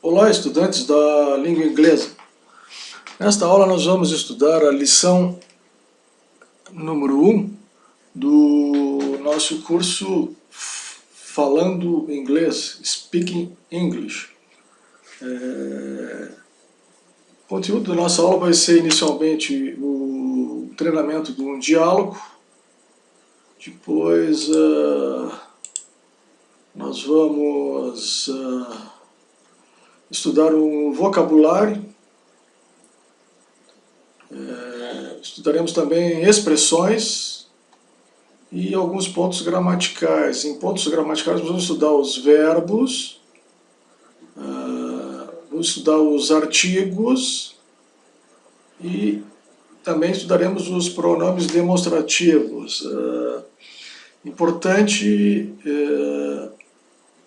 Olá, estudantes da língua inglesa. Nesta aula nós vamos estudar a lição número 1 do nosso curso Falando Inglês, Speaking English. O conteúdo da nossa aula vai ser inicialmente o treinamento de um diálogo, depois nós vamos estudar um vocabulário, estudaremos também expressões e alguns pontos gramaticais. Em pontos gramaticais nós vamos estudar os verbos, vamos estudar os artigos e também estudaremos os pronomes demonstrativos. Importante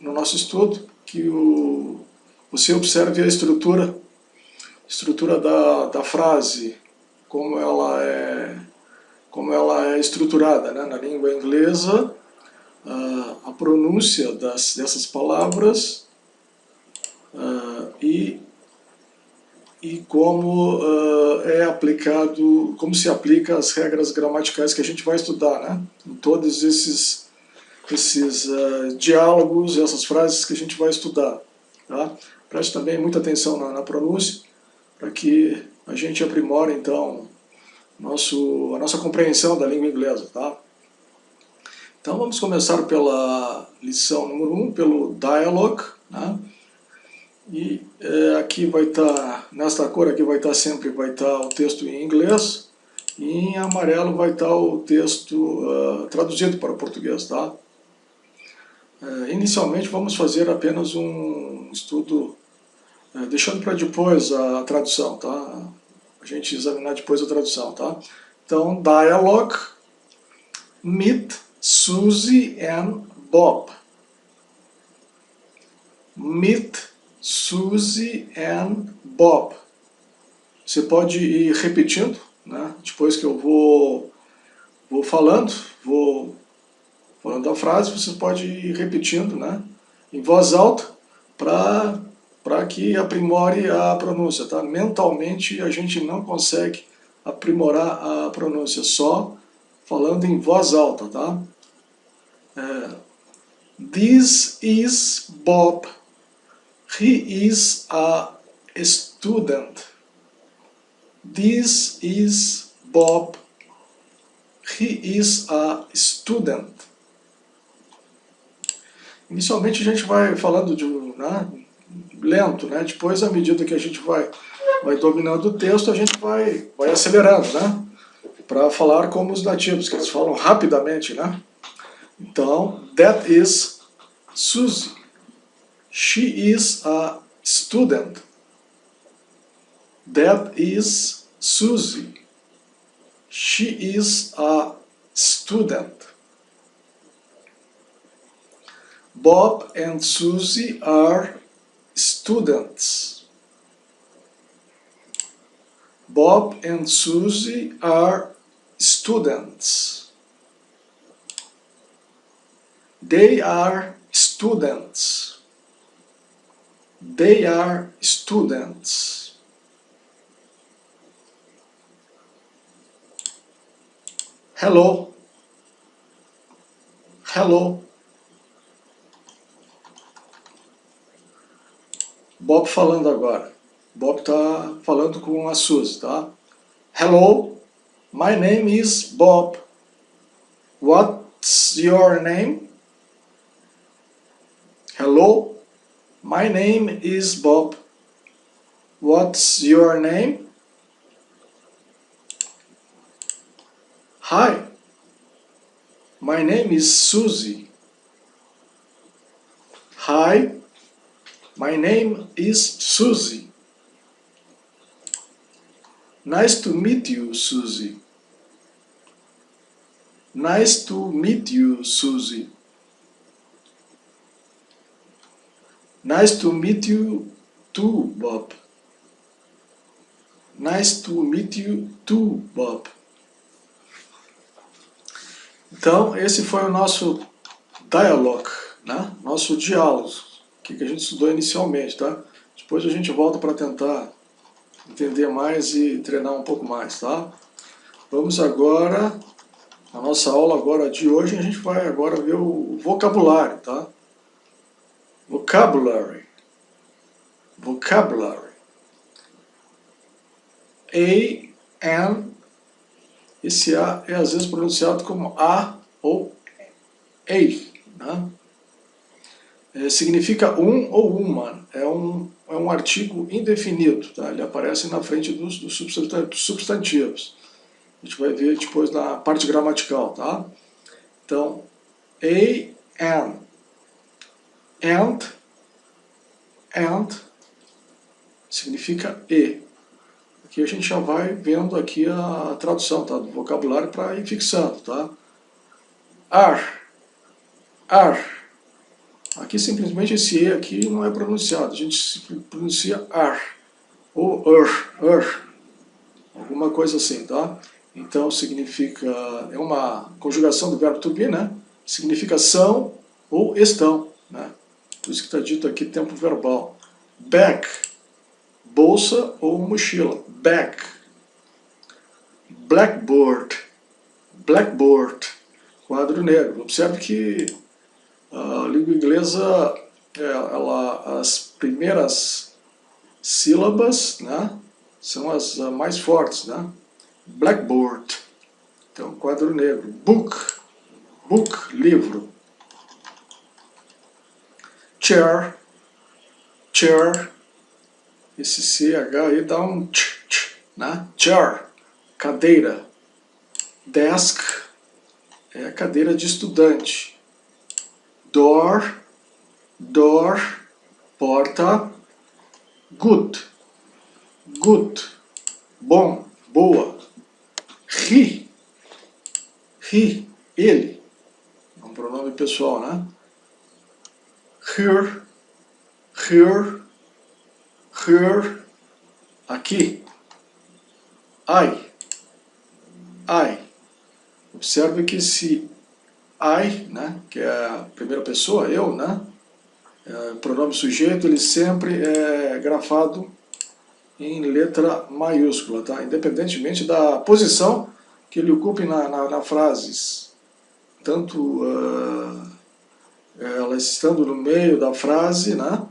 no nosso estudo que você observe a estrutura da frase, como ela é estruturada, né? Na língua inglesa, a pronúncia dessas palavras e como como se aplica as regras gramaticais que a gente vai estudar, né? Em todos esses diálogos, essas frases que a gente vai estudar, tá? Preste também muita atenção na pronúncia, para que a gente aprimore, então, a nossa compreensão da língua inglesa, tá? Então vamos começar pela lição número 1, pelo dialogue, né? E aqui vai estar, nesta cor aqui vai estar o texto em inglês, e em amarelo vai estar o texto traduzido para o português, tá? Inicialmente vamos fazer apenas um estudo, deixando para depois a tradução, tá? A gente examinar depois a tradução, tá? Então, dialogue, meet Susie and Bob. Meet Susie and Bob. Você pode ir repetindo, né? Depois que eu vou falando a frase, você pode ir repetindo, né? Em voz alta, para que aprimore a pronúncia, tá? Mentalmente a gente não consegue aprimorar a pronúncia, só falando em voz alta, tá? This is Bob. He is a student. This is Bob. He is a student. Inicialmente a gente vai falando lento, né? Depois, à medida que a gente vai dominando o texto, a gente vai acelerando, né? Para falar como os nativos, que eles falam rapidamente, né? Então, that is Susie. She is a student. That is Susie. She is a student. Bob and Susie are students. Bob and Susie are students. They are students. They are students. Hello. Hello. Bob falando agora. Bob está falando com a Suzy, tá? Hello, my name is Bob. What's your name? Hello, my name is Bob. What's your name? Hi, my name is Susie. Hi, my name is Susie. Nice to meet you, Susie. Nice to meet you, Susie. Nice to meet you too, Bob. Nice to meet you too, Bob. Então, esse foi o nosso dialogue, né? Nosso diálogo, que a gente estudou inicialmente, tá? Depois a gente volta para tentar entender mais e treinar um pouco mais, tá? Vamos agora, a nossa aula agora de hoje, a gente vai agora ver o vocabulário, tá? Vocabulary. Vocabulary. A-N, esse A é às vezes pronunciado como A ou A, né? Significa um ou uma, é um artigo indefinido, tá? Ele aparece na frente dos substantivos. A gente vai ver depois na parte gramatical, tá? Então, A-N, and, significa e. Aqui a gente já vai vendo aqui a tradução, tá? Do vocabulário para ir fixando, tá? Ar. Aqui simplesmente esse E aqui não é pronunciado, a gente pronuncia ar, ou alguma coisa assim, tá? Então significa, é uma conjugação do verbo to be, né? Significa são ou estão, né? Por isso que está dito aqui tempo verbal. Bag, bolsa ou mochila, bag. Blackboard, quadro negro. Observe que a língua inglesa, as primeiras sílabas, né, são as mais fortes, né? Blackboard, então quadro negro. Book, livro. Chair, esse CH aí dá um tch, né? Chair, cadeira. Desk, é a cadeira de estudante. Door, porta. Good, bom, boa. He, ele, é um pronome pessoal, né? Here, aqui. I. Observe que esse I, né, que é a primeira pessoa, eu, né? Pronome sujeito, ele sempre é grafado em letra maiúscula, tá? Independentemente da posição que ele ocupe na frase. Tanto ela estando no meio da frase, né?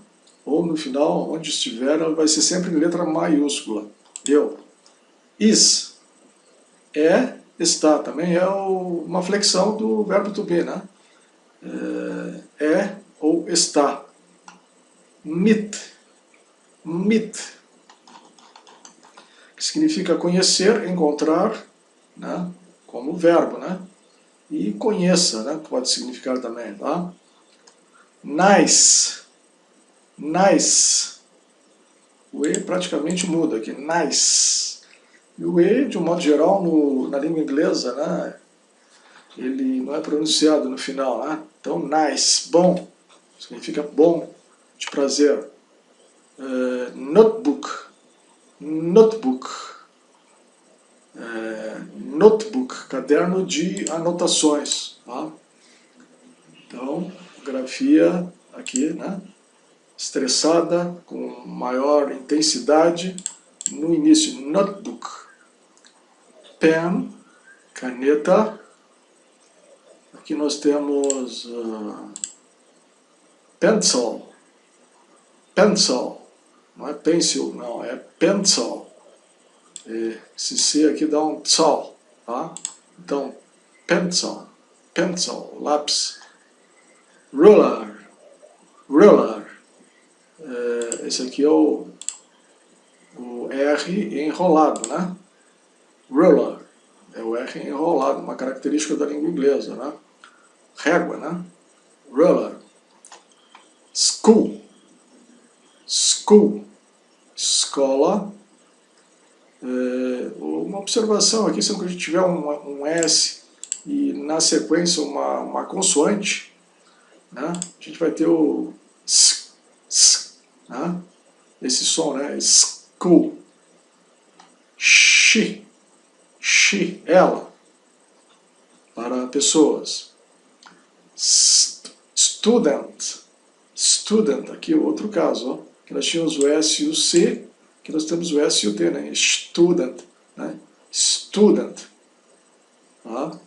Ou no final, onde estiver, ela vai ser sempre em letra maiúscula. Eu. Is. Está. Também é uma flexão do verbo to be, né? Ou está. Meet, que significa conhecer, encontrar, né? Como verbo, né? E conheça, né? Pode significar também, tá? Nice, o E praticamente muda aqui, nice. E o E, de um modo geral, na língua inglesa, né? Ele não é pronunciado no final, né? Então, nice, bom, significa bom, de prazer. Notebook, caderno de anotações, tá? Então, grafia aqui, né? Estressada, com maior intensidade, no início, notebook. Pen, caneta. Aqui nós temos pencil, não é pencil, não, é pencil. Esse C aqui dá um tsal, tá? Então, pencil, lápis. Ruler, esse aqui é o R enrolado, né? Ruler, é o R enrolado, uma característica da língua inglesa, né? Régua, né? Ruler. School, escola. Uma observação aqui, sempre que a gente tiver um S e na sequência uma consoante, né? A gente vai ter o né? Esse som, né? School. She, ela, para pessoas. Student, aqui outro caso, ó. que nós tínhamos o S e o C, que nós temos o S e o T, né? Student, né? Student. Tá?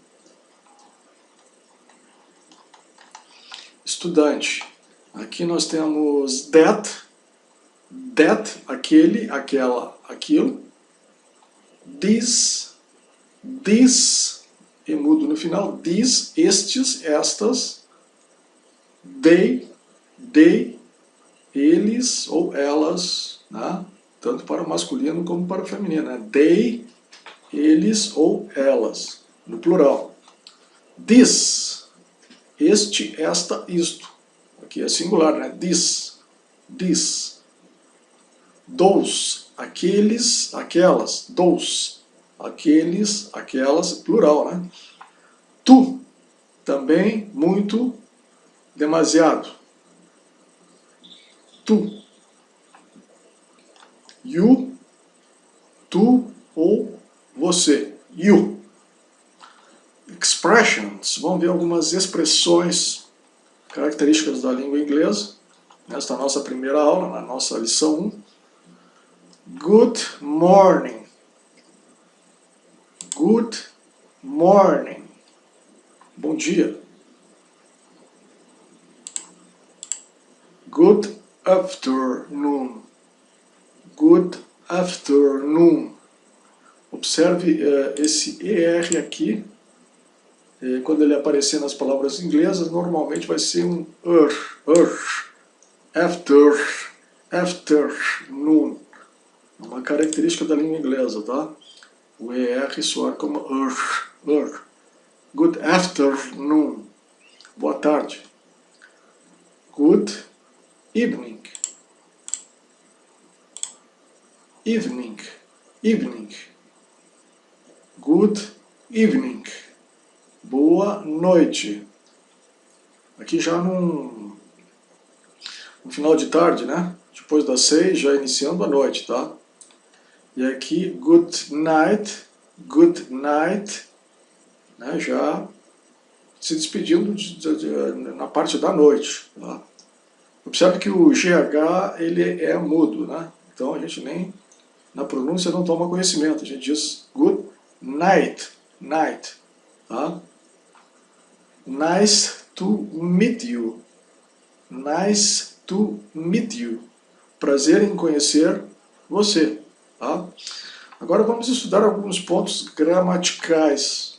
Estudante. Aqui nós temos that, aquele, aquela, aquilo. This, e mudo no final. These, estes, estas. They, eles ou elas, né? Tanto para o masculino como para o feminino. Né? They, eles ou elas, no plural. This, este, esta, isto. Aqui é singular, né? This. Those, aqueles, aquelas. Those, aqueles, aquelas, plural, né? Tu, também, muito, demasiado. Tu. You, tu ou você. You. Expressions. Vamos ver algumas expressões características da língua inglesa nesta nossa primeira aula, na nossa lição 1. Good morning. Good morning. Bom dia. Good afternoon. Good afternoon. Observe esse ER aqui. Quando ele aparecer nas palavras inglesas, normalmente vai ser um afternoon. Uma característica da língua inglesa, tá? O ER soa como Good afternoon. Boa tarde. Good evening. Evening. Good evening. Boa noite. Aqui já no final de tarde, né? Depois das 6, já iniciando a noite, tá? E aqui, good night, né? Já se despedindo na parte da noite, tá? Observe que o GH, ele é mudo, né? Então a gente nem, na pronúncia, não toma conhecimento. A gente diz good night, tá? Nice to meet you. Nice to meet you. Prazer em conhecer você. Tá? Agora vamos estudar alguns pontos gramaticais.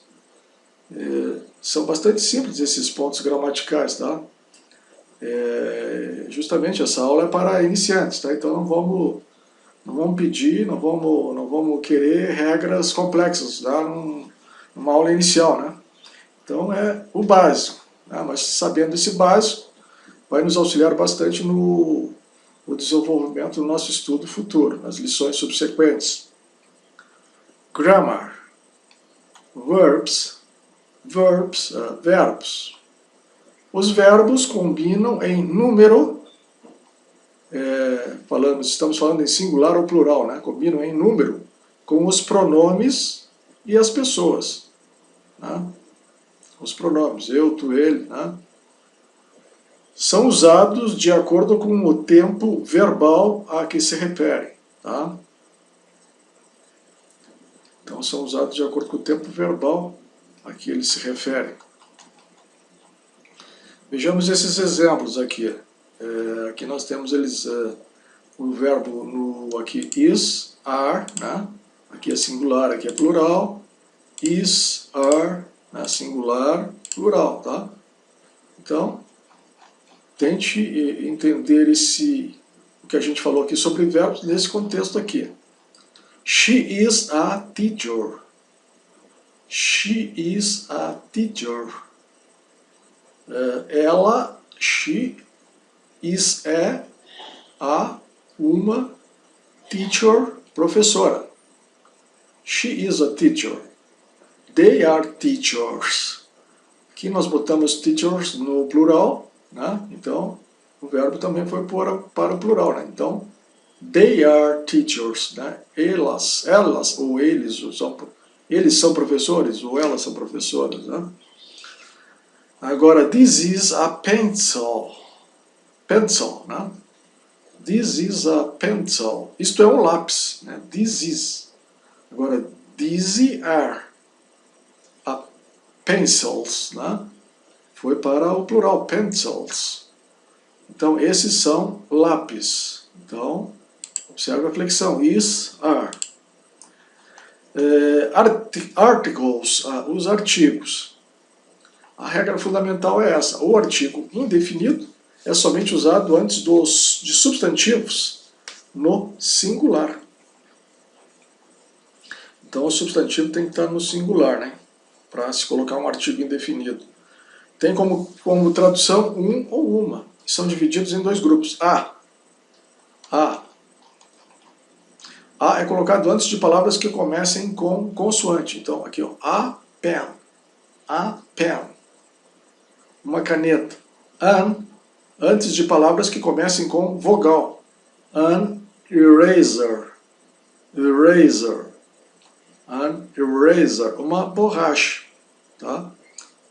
São bastante simples esses pontos gramaticais. Tá? Justamente essa aula é para iniciantes. Tá? Então não vamos pedir, não vamos querer regras complexas, tá? Numa aula inicial. Né? Então é o básico, né? Mas sabendo esse básico, vai nos auxiliar bastante no desenvolvimento do nosso estudo futuro, nas lições subsequentes. Grammar. Verbs. Verbos. Os verbos combinam em número, estamos falando em singular ou plural, né? Combinam em número com os pronomes e as pessoas. Né? Os pronomes, eu, tu, ele, né? São usados de acordo com o tempo verbal a que se referem. Tá? Então, são usados de acordo com o tempo verbal a que eles se referem. Vejamos esses exemplos aqui. Aqui nós temos o verbo aqui is, are, né? Aqui é singular, aqui é plural. Is, are, né? Singular, plural. Tá? Então, tente entender o que a gente falou aqui sobre verbos nesse contexto aqui. She is a teacher. She is a teacher. Ela, she, is, uma teacher, professora. She is a teacher. They are teachers. Aqui nós botamos teachers no plural, né? Então o verbo também foi para o plural, né? Então, they are teachers, né? Elas ou eles são professores ou elas são professoras, né? Agora, this is a pencil, né? This is a pencil. Isto é um lápis, né? This is. Agora, these are a pencils, né? Foi para o plural, pencils. Então, esses são lápis. Então, observe a flexão. Is, are. Articles, os artigos. A regra fundamental é essa. O artigo indefinido é somente usado antes de substantivos no singular. Então, o substantivo tem que estar no singular, né? Para se colocar um artigo indefinido. Tem como tradução um ou uma. São divididos em dois grupos. A é colocado antes de palavras que comecem com consoante. Então, aqui, ó, a pen. A pen. Uma caneta. An, antes de palavras que comecem com vogal. An eraser. Eraser. An eraser. Uma borracha. Tá?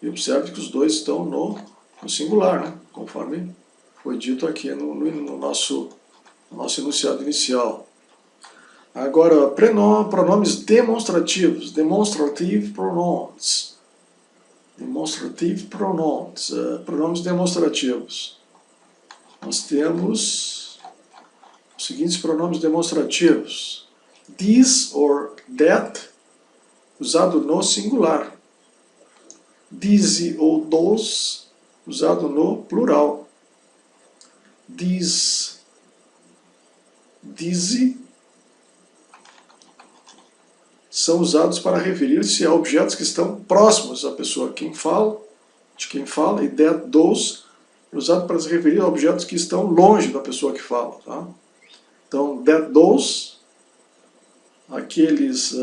E observe que os dois estão no singular, né? Conforme foi dito aqui no nosso enunciado inicial. Agora, pronomes demonstrativos, demonstrative pronouns. Demonstrative pronouns, pronomes demonstrativos. Nós temos os seguintes pronomes demonstrativos. This or that, usado no singular. These ou those, usado no plural. These, são usados para referir-se a objetos que estão próximos à pessoa de quem fala, e that, those, é usado para se referir a objetos que estão longe da pessoa que fala. Tá? Então, that, those, aqueles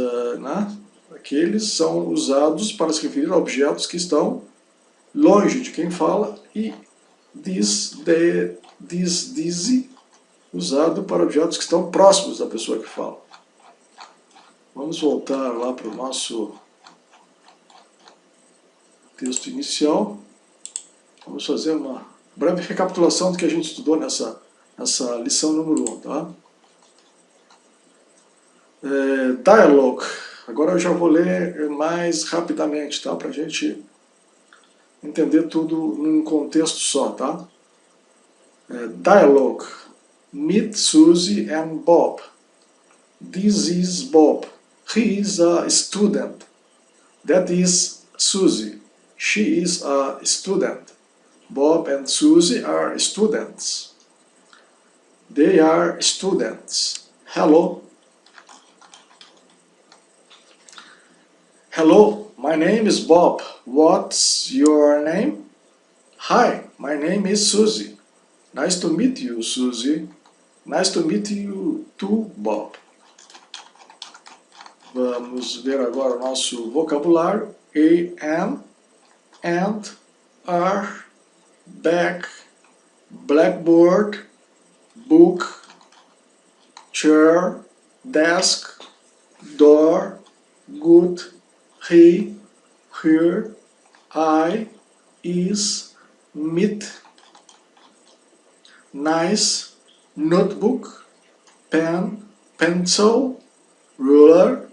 são usados para se referir a objetos que estão longe de quem fala, e these, usado para objetos que estão próximos da pessoa que fala. Vamos voltar lá para o nosso texto inicial. Vamos fazer uma breve recapitulação do que a gente estudou nessa lição número 1. Tá? Dialogue. Agora eu já vou ler mais rapidamente, tá? Para a gente entender tudo num contexto só. Tá? Dialogue. Meet Susie and Bob. This is Bob. He is a student. That is Susie. She is a student. Bob and Susie are students. They are students. Hello. Hello, my name is Bob. What's your name? Hi, my name is Susie. Nice to meet you, Susie. Nice to meet you too, Bob. Vamos ver agora o nosso vocabulário. Am, and, are, back, blackboard, book, chair, desk, door, good, he, her, I, is, meet, nice, notebook, pen, pencil, ruler,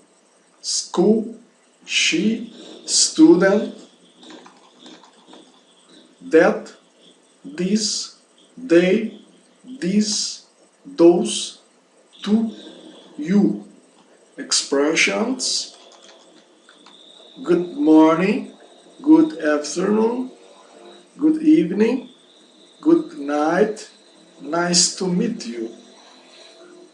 school, she, student, that, this, they, this, those, to, you. Expressions: good morning, good afternoon, good evening, good night, nice to meet you.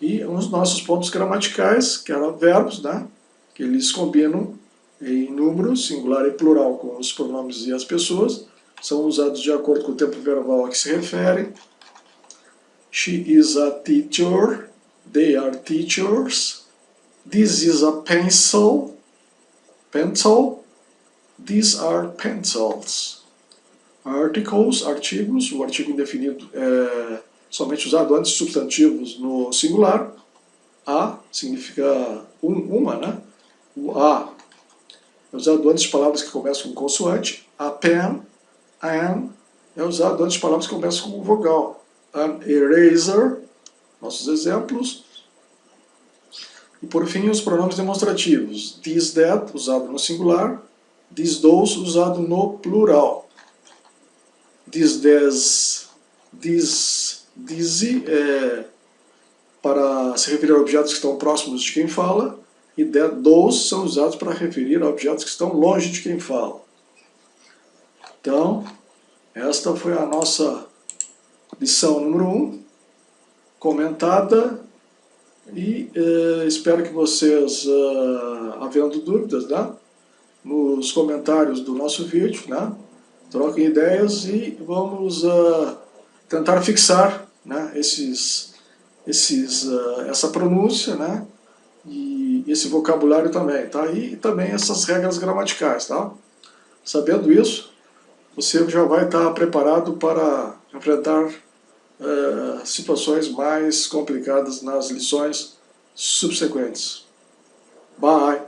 E os nossos pontos gramaticais, que eram verbos, né? Que eles combinam em número, singular e plural, com os pronomes e as pessoas, são usados de acordo com o tempo verbal a que se referem. She is a teacher, they are teachers, this is a pencil, these are pencils. Articles, artigos, o artigo indefinido é somente usado antes de substantivos no singular. A significa uma, né? O a é usado antes de palavras que começam com consoante. A pen, an, é usado antes de palavras que começam com vogal. An eraser, nossos exemplos. E por fim, os pronomes demonstrativos. This, that, usado no singular. This, those, usado no plural. This, this, these, para se referir a objetos que estão próximos de quem fala. E that, those são usados para referir a objetos que estão longe de quem fala. Então, esta foi a nossa lição número 1, comentada, e espero que vocês, havendo dúvidas, né, nos comentários do nosso vídeo, né, troquem ideias e vamos tentar fixar, né, essa pronúncia, né, e esse vocabulário também, tá? E também essas regras gramaticais, tá? Sabendo isso, você já vai estar preparado para enfrentar situações mais complicadas nas lições subsequentes. Bye!